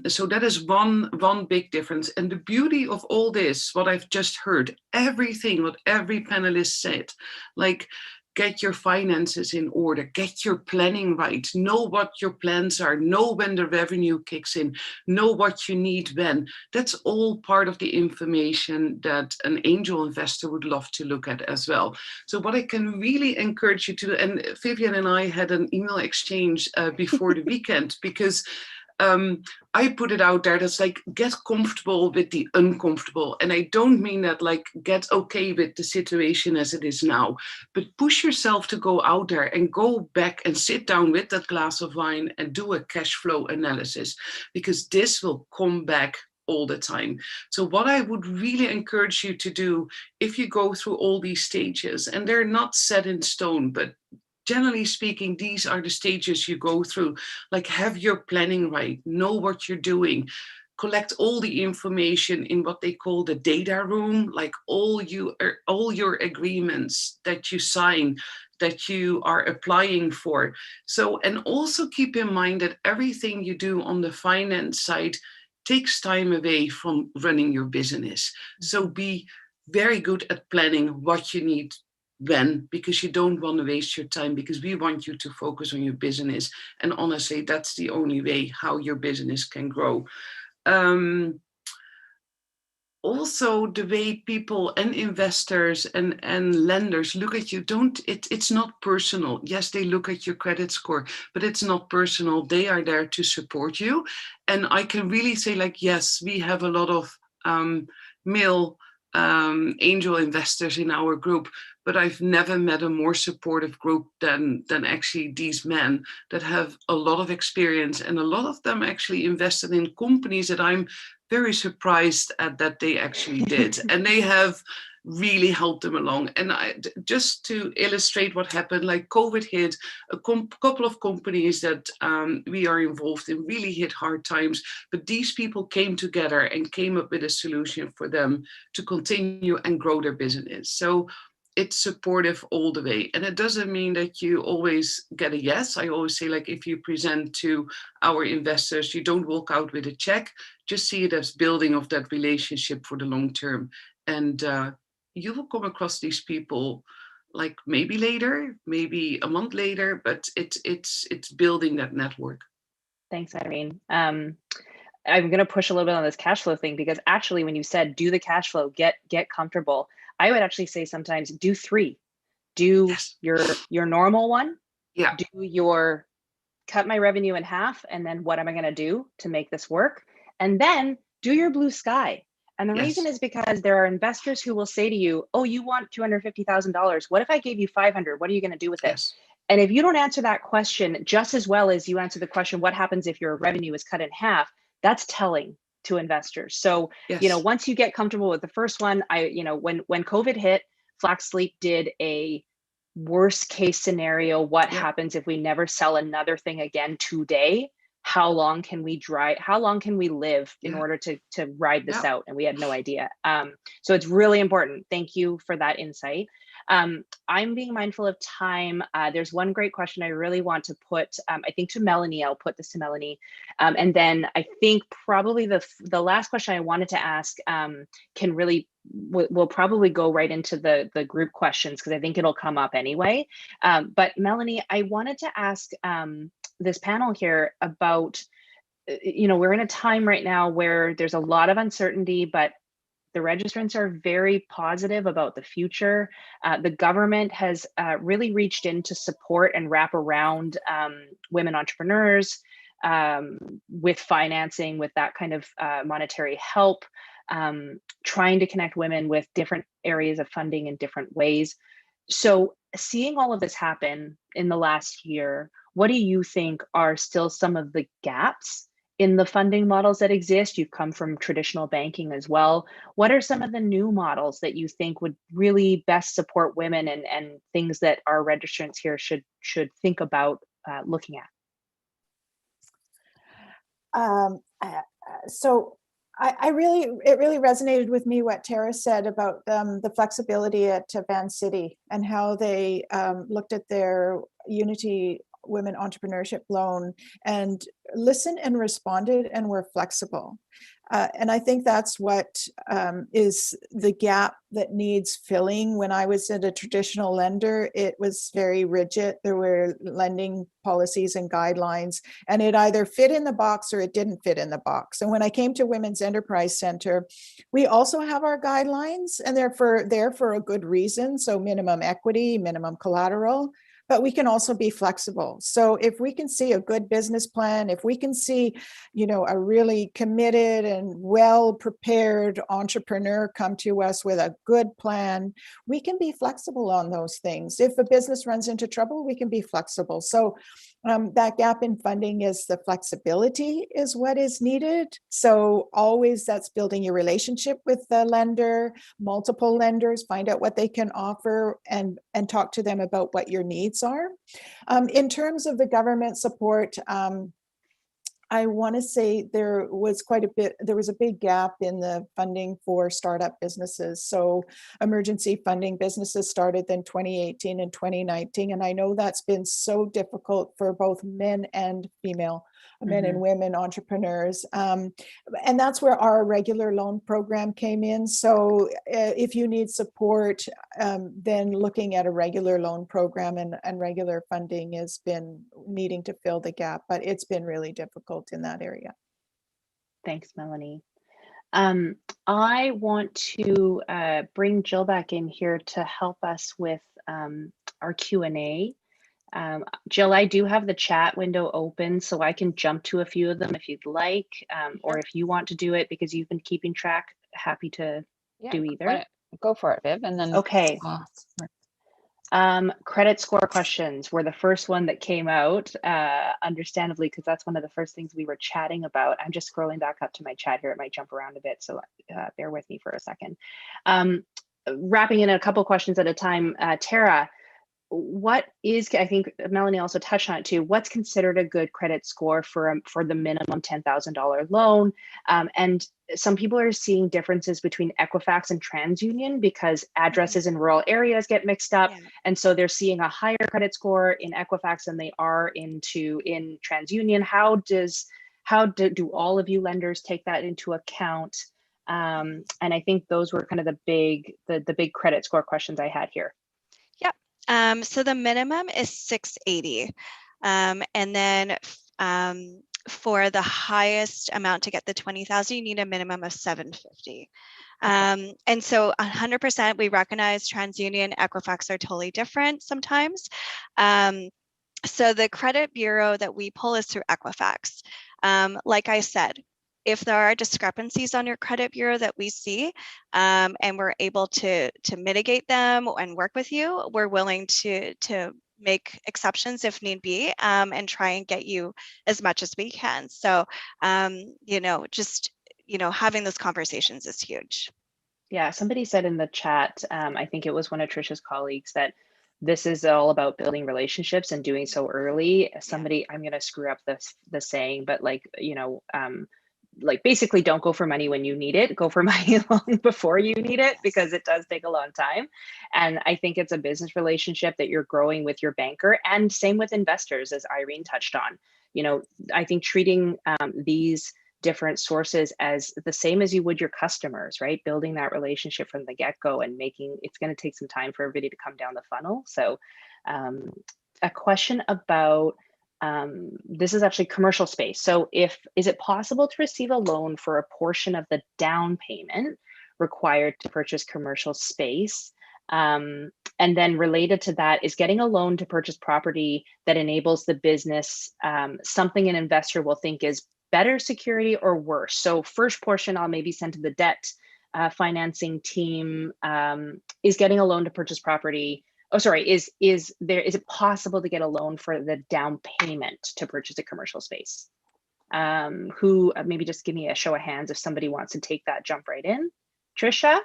So that is one big difference. And the beauty of all this, what I've just heard, everything, what every panelist said, like, get your finances in order, get your planning right, know what your plans are, know when the revenue kicks in, know what you need when. That's all part of the information that an angel investor would love to look at as well. So what I can really encourage you to do, and Vivian and I had an email exchange before the weekend, because I put it out there that's like, get comfortable with the uncomfortable. And I don't mean that like get okay with the situation as it is now, but push yourself to go out there and go back and sit down with that glass of wine and do a cash flow analysis, because this will come back all the time. So what I would really encourage you to do, if you go through all these stages, and they're not set in stone, but generally speaking, these are the stages you go through. Like, have your planning right, know what you're doing, collect all the information in what they call the data room, like all your agreements that you sign, that you are applying for. So, and also keep in mind that everything you do on the finance side takes time away from running your business. So be very good at planning what you need when, because you don't want to waste your time, because we want you to focus on your business. And honestly, that's the only way how your business can grow. Also, the way people and investors and lenders look at you, it's not personal. Yes, they look at your credit score, but it's not personal. They are there to support you. And I can really say, like, yes, we have a lot of male angel investors in our group, but I've never met a more supportive group than actually these men that have a lot of experience, and a lot of them actually invested in companies that I'm very surprised at that they actually did. And they have really helped them along. And just to illustrate what happened, like COVID hit, a couple of companies that we are involved in really hit hard times, but these people came together and came up with a solution for them to continue and grow their business. So it's supportive all the way. And it doesn't mean that you always get a yes. I always say, like, if you present to our investors, you don't walk out with a check, just see it as building of that relationship for the long term. And you will come across these people, like maybe later, maybe a month later, but it's building that network. Thanks, Irene. I'm going to push a little bit on this cash flow thing, because actually when you said do the cash flow, get comfortable, I would actually say sometimes do 3. Do Yes. your normal one. Yeah. Do your cut my revenue in half, and then what am I going to do to make this work? And then do your blue sky. And the reason is because there are investors who will say to you, oh, you want $250,000. What if I gave you 500? What are you going to do with it? Yes. And if you don't answer that question just as well as you answer the question, what happens if your revenue is cut in half? That's telling to investors. So, Yes. once you get comfortable with the first one, when COVID hit, Flax Sleep did a worst case scenario. What happens if we never sell another thing again today? How long can we live in order to ride this out? And we had no idea. So it's really important. Thank you for that insight. I'm being mindful of time. There's one great question I really want to put, I think to Melanie. I'll put this to Melanie. And then I think probably the last question I wanted to ask we'll probably go right into the group questions, because I think it'll come up anyway. But Melanie, I wanted to ask this panel here about, we're in a time right now where there's a lot of uncertainty, but the registrants are very positive about the future. The government has really reached in to support and wrap around women entrepreneurs with financing, with that kind of monetary help, trying to connect women with different areas of funding in different ways. So seeing all of this happen in the last year, what do you think are still some of the gaps in the funding models that exist? You've come from traditional banking as well. What are some of the new models that you think would really best support women, and things that our registrants here should think about looking at? So it really resonated with me what Tara said about the flexibility at Vancity, and how they looked at their Unity Women Entrepreneurship loan and listened and responded and were flexible. And I think that's what is the gap that needs filling. When I was at a traditional lender, it was very rigid. There were lending policies and guidelines, and it either fit in the box or it didn't fit in the box. And when I came to Women's Enterprise Center, we also have our guidelines, and they're for a good reason. So minimum equity, minimum collateral. But we can also be flexible. So if we can see a good business plan, if we can see, a really committed and well-prepared entrepreneur come to us with a good plan, we can be flexible on those things. If a business runs into trouble, we can be flexible. So that gap in funding is the flexibility is what is needed. So always that's building your relationship with the lender, multiple lenders, find out what they can offer, and talk to them about what your needs are. In terms of the government support, I want to say there was a big gap in the funding for startup businesses. So emergency funding businesses started in 2018 and 2019. And I know that's been so difficult for both men and female, men and women entrepreneurs. And that's where our regular loan program came in. So if you need support, then looking at a regular loan program and regular funding has been needing to fill the gap, but it's been really difficult in that area. Thanks, Melanie. I want to bring Jill back in here to help us with our Q&A. Jill, I do have the chat window open, so I can jump to a few of them if you'd like, or if you want to do it because you've been keeping track, happy to do either. Go for it, Viv, and then okay. Credit score questions were the first one that came out, understandably, because that's one of the first things we were chatting about. I'm just scrolling back up to my chat here. It might jump around a bit, so bear with me for a second. Wrapping in a couple questions at a time, Tara, what is, I think Melanie also touched on it too, what's considered a good credit score for the minimum $10,000 loan? And some people are seeing differences between Equifax and TransUnion because addresses in rural areas get mixed up. And so they're seeing a higher credit score in Equifax than they are in TransUnion. How do all of you lenders take that into account? And I think those were kind of the big credit score questions I had here. So the minimum is 680. And then for the highest amount to get the 20,000, you need a minimum of 750. And so 100% we recognize TransUnion, Equifax are totally different sometimes. So the credit bureau that we pull is through Equifax. Like I said, if there are discrepancies on your credit bureau that we see, and we're able to mitigate them and work with you, we're willing to make exceptions if need be, and try and get you as much as we can. So, just, having those conversations is huge. Yeah, somebody said in the chat, I think it was one of Tricia's colleagues, that this is all about building relationships and doing so early. Somebody, I'm going to screw up the saying, but like, basically don't go for money when you need it, go for money long before you need it, because it does take a long time. And I think it's a business relationship that you're growing with your banker, and same with investors, as Irene touched on. I think treating these different sources as the same as you would your customers, right? Building that relationship from the get-go and it's going to take some time for everybody to come down the funnel. So a question about, this is actually commercial space. So is it possible to receive a loan for a portion of the down payment required to purchase commercial space? And then related to that, is getting a loan to purchase property that enables the business something an investor will think is better security or worse? So first portion, I'll maybe send to the debt financing team. Is getting a loan to purchase property, is it possible to get a loan for the down payment to purchase a commercial space? Who, maybe just give me a show of hands if somebody wants to take that jump right in. Tricia?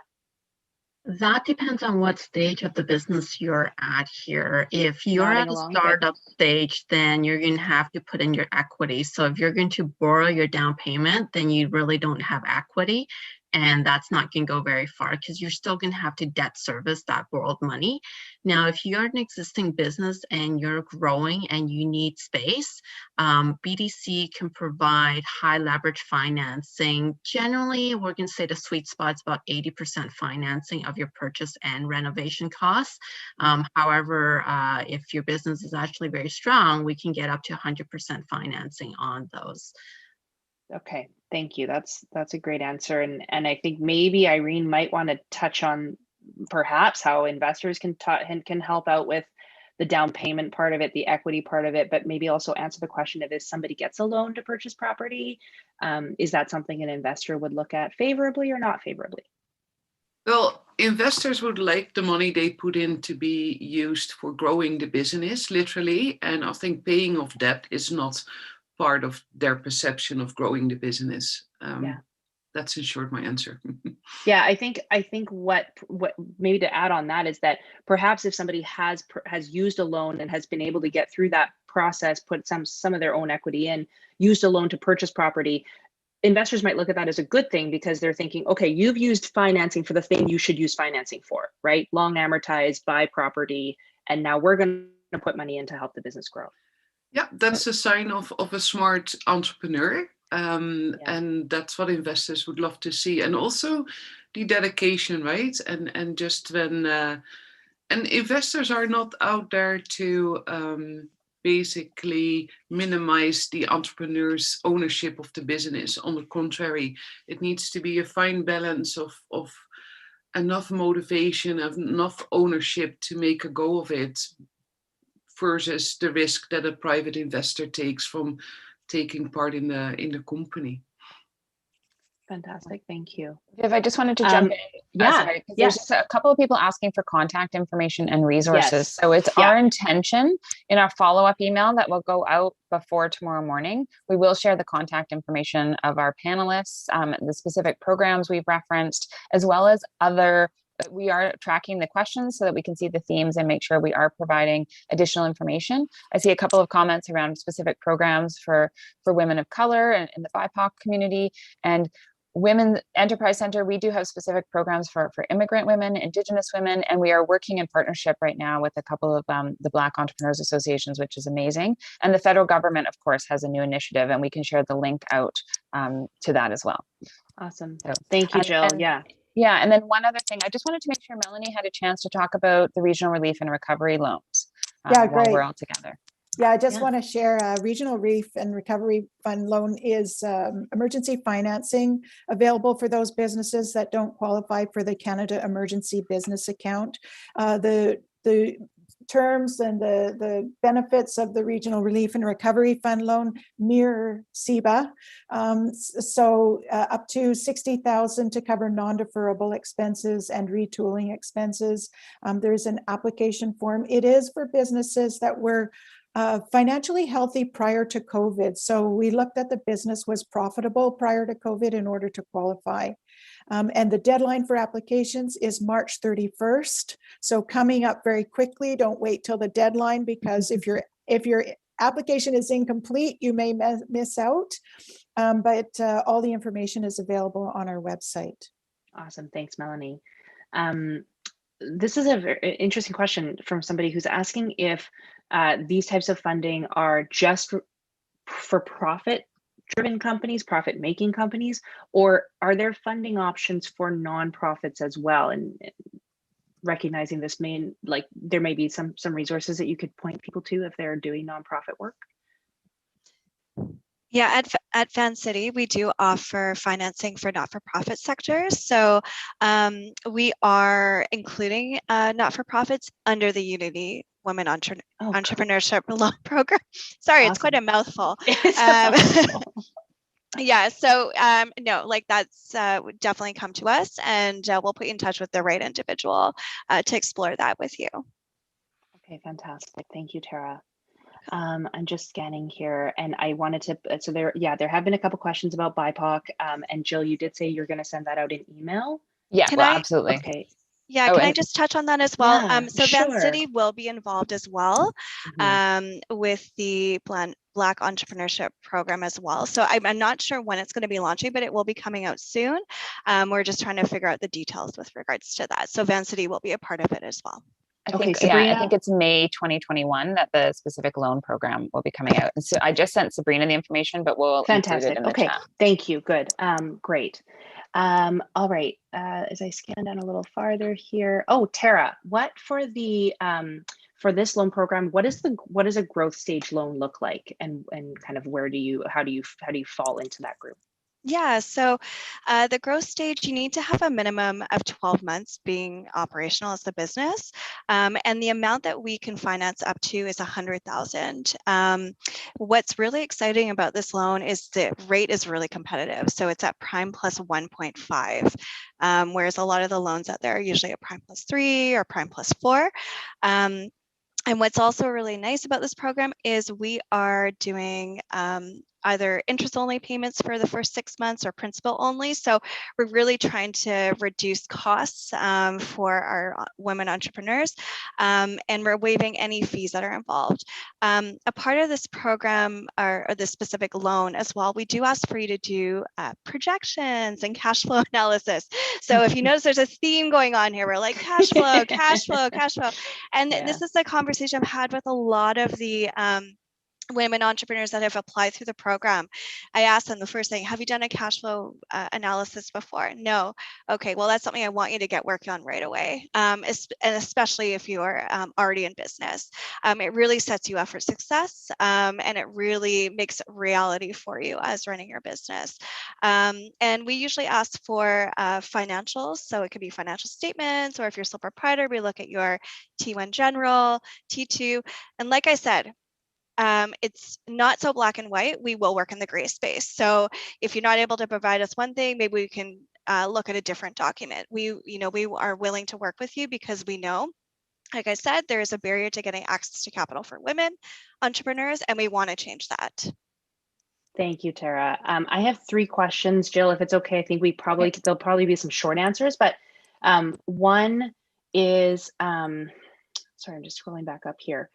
That depends on what stage of the business you're at here. If you're at a startup stage, then you're going to have to put in your equity. So if you're going to borrow your down payment, then you really don't have equity. And that's not going to go very far, because you're still going to have to debt service that borrowed money. Now, if you're an existing business and you're growing and you need space, BDC can provide high leverage financing. Generally, we're going to say the sweet spot is about 80% financing of your purchase and renovation costs. However, if your business is actually very strong, we can get up to 100% financing on those. Okay, thank you. That's a great answer. And I think maybe Irene might want to touch on perhaps how investors can help out with the down payment part of it, the equity part of it, but maybe also answer the question of, if somebody gets a loan to purchase property, is that something an investor would look at favorably or not favorably? Well, investors would like the money they put in to be used for growing the business, literally. And I think paying off debt is not part of their perception of growing the business. That's in short my answer. Yeah, I think what maybe to add on that is that perhaps if somebody has used a loan and has been able to get through that process, put some of their own equity in, used a loan to purchase property, investors might look at that as a good thing, because they're thinking, okay, you've used financing for the thing you should use financing for, right? Long amortized, buy property, and now we're going to put money in to help the business grow. Yeah, that's a sign of a smart entrepreneur. And that's what investors would love to see. And also the dedication, right? And just when, and investors are not out there to basically minimize the entrepreneur's ownership of the business. On the contrary, it needs to be a fine balance of enough motivation, of enough ownership to make a go of it, versus the risk that a private investor takes from taking part in the company. Fantastic, thank you. Viv, I just wanted to jump in. There's just a couple of people asking for contact information and resources. So it's our intention in our follow-up email that will go out before tomorrow morning. We will share the contact information of our panelists, the specific programs we've referenced, as well as other. We are tracking the questions so that we can see the themes and make sure we are providing additional information. I see a couple of comments around specific programs for women of color and in the BIPOC community. And Women Enterprise Center, we do have specific programs for immigrant women, Indigenous women, and we are working in partnership right now with a couple of the Black Entrepreneurs Associations, which is amazing. And the federal government, of course, has a new initiative, and we can share the link out to that as well. Awesome. So, thank you, Jill. Yeah, and then one other thing, I just wanted to make sure Melanie had a chance to talk about the regional relief and recovery loans great. while we're all together. Yeah, I just Yeah. want to share a Regional Relief and Recovery Fund loan is emergency financing available for those businesses that don't qualify for the Canada Emergency Business Account. The terms and the benefits of the Regional Relief and Recovery Fund loan mirror CEBA. So up to $60,000 to cover non-deferrable expenses and retooling expenses. There's an application form. It is for businesses that were financially healthy prior to COVID. So we looked at the business was profitable prior to COVID in order to qualify. And the deadline for applications is March 31st. So coming up very quickly, don't wait till the deadline, because if your application is incomplete, you may miss out. But all the information is available on our website. Awesome. Thanks, Melanie. This is a very interesting question from somebody who's asking if these types of funding are just for profit-driven companies, profit-making companies, or are there funding options for nonprofits as well? And recognizing this there may be some resources that you could point people to if they're doing nonprofit work. Yeah, at Vancity, we do offer financing for not-for-profit sectors. So we are including not-for-profits under the Unity Women Entrepreneurship Loan Program. Sorry, awesome. It's quite a mouthful. Yeah, so no, like that's definitely come to us, and we'll put you in touch with the right individual to explore that with you. Okay, fantastic. Thank you, Tara. I'm just scanning here, and I wanted to, so there have been a couple questions about BIPOC, and Jill, you did say you're going to send that out in email? Yeah, absolutely. Okay. Yeah, can I just touch on that as well? Yeah, so sure. Vancity will be involved as well with the Black Entrepreneurship Program as well. So I'm not sure when it's going to be launching, but it will be coming out soon. We're just trying to figure out the details with regards to that. So Vancity will be a part of it as well. I think it's May 2021 that the specific loan program will be coming out. And so I just sent Sabrina the information, but we'll include it in the chat. Thank you. Good. Great. All right. As I scan down a little farther here. Oh, Tara, what for the for this loan program, what does a growth stage loan look like, and kind of how do you fall into that group? Yeah, so the growth stage, you need to have a minimum of 12 months being operational as a business. And the amount that we can finance up to is $100,000. What's really exciting about this loan is the rate is really competitive. So it's at prime plus 1.5, whereas a lot of the loans out there are usually at prime plus 3 or prime plus 4. And what's also really nice about this program is we are doing either interest-only payments for the first 6 months or principal only. So we're really trying to reduce costs for our women entrepreneurs, and we're waiving any fees that are involved. A part of this program or this specific loan as well, we do ask for you to do projections and cash flow analysis. So if you notice there's a theme going on here, we're like cash flow, cash flow, cash flow. And this is the conversation I've had with a lot of the women entrepreneurs that have applied through the program. I asked them the first thing, have you done a cash flow analysis before? No. Okay, well, that's something I want you to get working on right away, and especially if you are already in business. It really sets you up for success, and it really makes it reality for you as running your business. And we usually ask for financials, so it could be financial statements, or if you're sole proprietor, we look at your T1 general, T2, and like I said, it's not so black and white. We will work in the gray space. So if you're not able to provide us one thing, maybe we can look at a different document. We are willing to work with you because we know, like I said, there is a barrier to getting access to capital for women entrepreneurs, and we want to change that. Thank you, Tara. I have 3 questions, Jill, if it's okay. I think there'll probably be some short answers, but one is, sorry, I'm just scrolling back up here.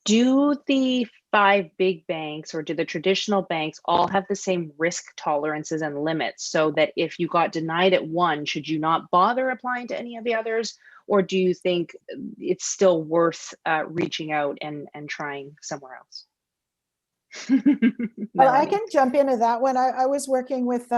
Do the 5 big banks, or do the traditional banks all have the same risk tolerances and limits, so that if you got denied at one, should you not bother applying to any of the others? Or do you think it's still worth reaching out and trying somewhere else? Well, I can jump into that one. I was working with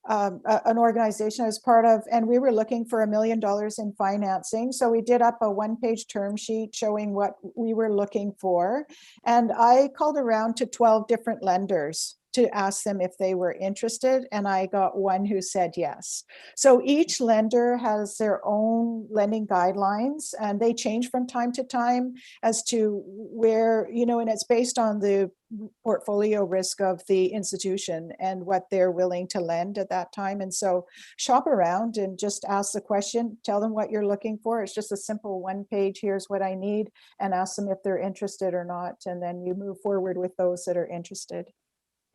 an organization I was part of, and we were looking for $1 million in financing. So we did up a one-page term sheet showing what we were looking for. And I called around to 12 different lenders to ask them if they were interested, and I got one who said yes. So each lender has their own lending guidelines, and they change from time to time as to where, and it's based on the portfolio risk of the institution and what they're willing to lend at that time. And so shop around and just ask the question, tell them what you're looking for. It's just a simple one page, here's what I need, and ask them if they're interested or not. And then you move forward with those that are interested.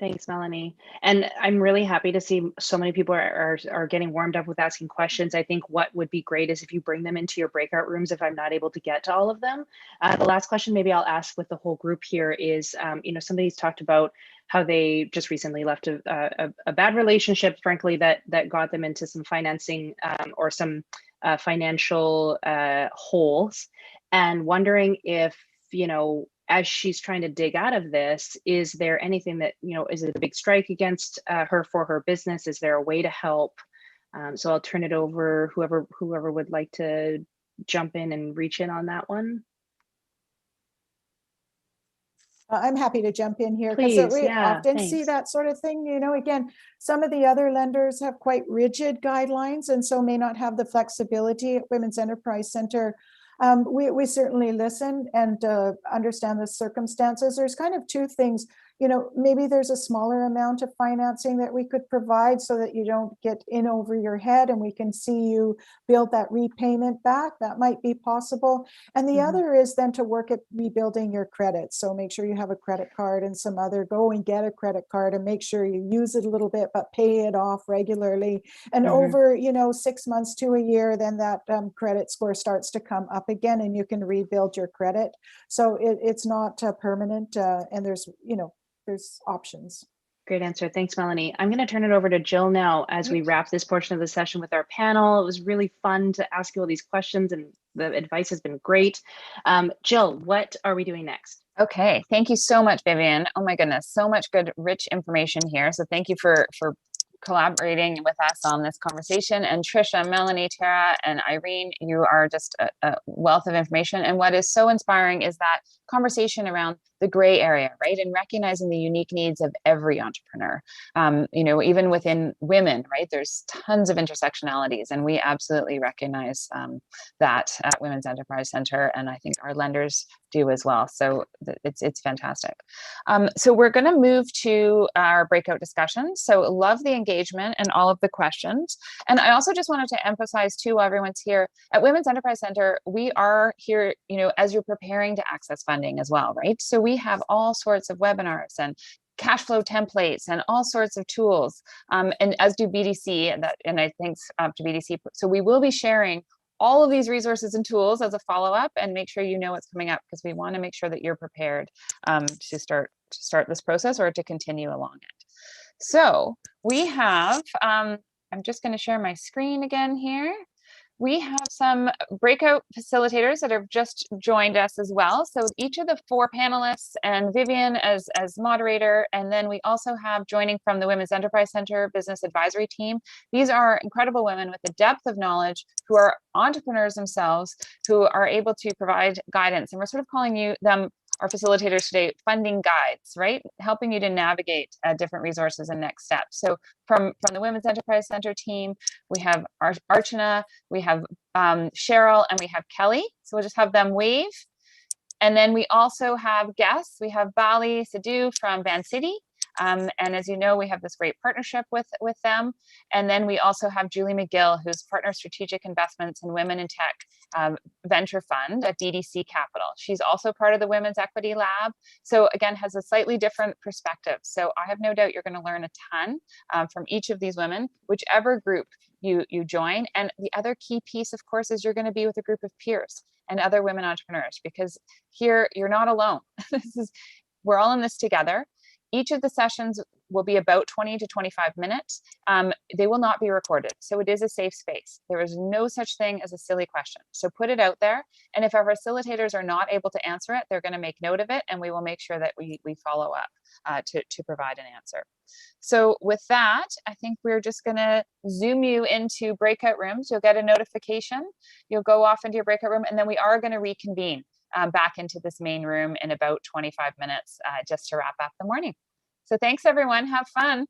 Thanks, Melanie. And I'm really happy to see so many people are getting warmed up with asking questions. I think what would be great is if you bring them into your breakout rooms if I'm not able to get to all of them. The last question maybe I'll ask with the whole group here is, somebody's talked about how they just recently left a bad relationship, frankly, that got them into some financing or some financial holes, and wondering if, as she's trying to dig out of this, is there anything that, is it a big strike against her for her business? Is there a way to help? So I'll turn it over, whoever would like to jump in and reach in on that one. I'm happy to jump in here because we often see that sort of thing. Again, some of the other lenders have quite rigid guidelines and so may not have the flexibility at Women's Enterprise Center. We certainly listen and understand the circumstances. There's kind of two things. Maybe there's a smaller amount of financing that we could provide so that you don't get in over your head and we can see you build that repayment back. That might be possible. And the other is then to work at rebuilding your credit. So make sure you have a credit card and some other, go and get a credit card and make sure you use it a little bit, but pay it off regularly. And over, 6 months to a year, then that credit score starts to come up again and you can rebuild your credit. So it's not permanent and there's options. Great answer. Thanks, Melanie. I'm going to turn it over to Jill now as we wrap this portion of the session with our panel. It was really fun to ask you all these questions and the advice has been great. Jill, what are we doing next? Okay, thank you so much, Vivian. Oh my goodness, so much good, rich information here. So thank you for collaborating with us on this conversation. And Tricia, Melanie, Tara, and Irene, you are just a wealth of information. And what is so inspiring is that conversation around the gray area, right? And recognizing the unique needs of every entrepreneur. Even within women, right? There's tons of intersectionalities, and we absolutely recognize that at Women's Enterprise Center, and I think our lenders do as well. So it's fantastic. So we're going to move to our breakout discussion. So love the engagement and all of the questions. And I also just wanted to emphasize too, while everyone's here at Women's Enterprise Center, we are here, as you're preparing to access funding as well, right? So we have all sorts of webinars and cash flow templates and all sorts of tools, and as do BDC, and I think to BDC. So we will be sharing all of these resources and tools as a follow-up, and make sure you know what's coming up, because we want to make sure that you're prepared to start this process or to continue along it. So we have, I'm just going to share my screen again here. We have some breakout facilitators that have just joined us as well. So each of the 4 panelists and Vivian as moderator, and then we also have joining from the Women's Enterprise Center Business Advisory Team. These are incredible women with a depth of knowledge who are entrepreneurs themselves, who are able to provide guidance. And we're sort of calling them, our facilitators today, funding guides, right? Helping you to navigate different resources and next steps. So from the Women's Enterprise Center team, we have Archana, we have Cheryl, and we have Kelly. So we'll just have them wave. And then we also have guests. We have Bali Sidhu from Vancity. And as you know, we have this great partnership with them. And then we also have Julie McGill, who's Partner Strategic Investments in Women in Tech Venture Fund at BDC Capital. She's also part of the Women's Equity Lab. So again, has a slightly different perspective. So I have no doubt you're going to learn a ton from each of these women, whichever group you join. And the other key piece, of course, is you're going to be with a group of peers and other women entrepreneurs, because here you're not alone. We're all in this together. Each of the sessions will be about 20 to 25 minutes. They will not be recorded. So it is a safe space. There is no such thing as a silly question. So put it out there. And if our facilitators are not able to answer it, they're going to make note of it, and we will make sure that we follow up to provide an answer. So with that, I think we're just going to zoom you into breakout rooms. You'll get a notification. You'll go off into your breakout room, and then we are going to reconvene back into this main room in about 25 minutes just to wrap up the morning. So thanks, everyone. Have fun.